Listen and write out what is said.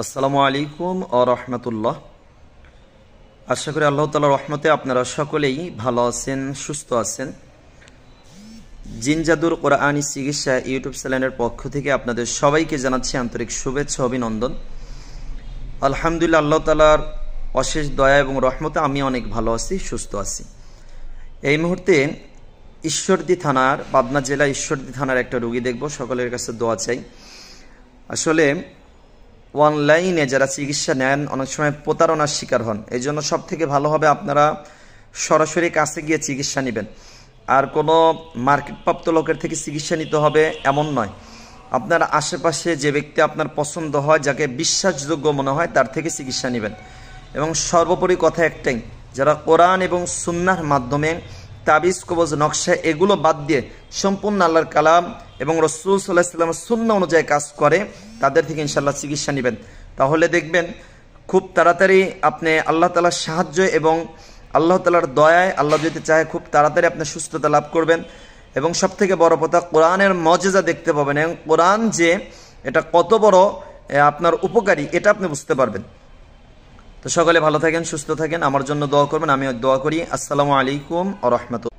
আসসালামু আলাইকুম ও রহমতুল্লাহ। আশা করি আল্লাহ তাআলার রহমতে আপনারা সকলেই ভালো আছেন, সুস্থ আছেন। জিন জাদুর কোরআনী চিকিৎসা ইউটিউব চ্যানেলের পক্ষ থেকে আপনাদের সবাইকে জানাচ্ছি আন্তরিক শুভেচ্ছা অভিনন্দন। আলহামদুলিল্লাহ, আল্লাহ তাআলার অশেষ দয়া এবং রহমতে আমি অনেক ভালো আছি, সুস্থ আছি। এই মুহূর্তে ঈশ্বরদী থানার, পাবনা জেলা ঈশ্বরদী থানার একটা রোগী দেখব। সকলের কাছে দোয়া চাই। আসলে অনলাইনে যারা চিকিৎসা নেন অনেক সময় প্রতারণার শিকার হন। এই জন্য সব থেকে ভালো হবে আপনারা সরাসরি কাছে গিয়ে চিকিৎসা নেবেন। আর কোনো মার্কেটপ্রাপ্ত লোকের থেকে চিকিৎসা নিতে হবে এমন নয়। আপনার আশেপাশে যে ব্যক্তি আপনার পছন্দ হয়, যাকে বিশ্বাসযোগ্য মনে হয়, তার থেকে চিকিৎসা নেবেন। এবং সর্বোপরি কথা একটাই, যারা কোরআন এবং সুন্নাহর মাধ্যমে তাবিজ, কবজ, নকশা এগুলো বাদ দিয়ে সম্পূর্ণ আল্লাহর কালাম এবং রাসূল সাল্লাল্লাহু আলাইহি ওয়াসাল্লামের সুন্নাহ অনুযায়ী কাজ করে, তাদের থেকে ইনশাআল্লাহ চিকিৎসা নেবেন। তাহলে দেখবেন খুব তাড়াতাড়ি আপনি আল্লাহ তাআলার সাহায্য এবং আল্লাহ তাআলার দয়ায়, আল্লাহ যদি চায়, খুব তাড়াতাড়ি আপনি সুস্থতা লাভ করবেন। এবং সবথেকে বড় কথা, কোরআনের মজেজা দেখতে পাবেন এবং কোরআন যে এটা কত বড় আপনার উপকারী এটা আপনি বুঝতে পারবেন। তো সকলে ভালো থাকেন, সুস্থ থাকেন, আমার জন্য দোয়া করবেন, আমি দোয়া করি। আসসালামু আলাইকুম ওয়া রাহমাতুল্লাহ।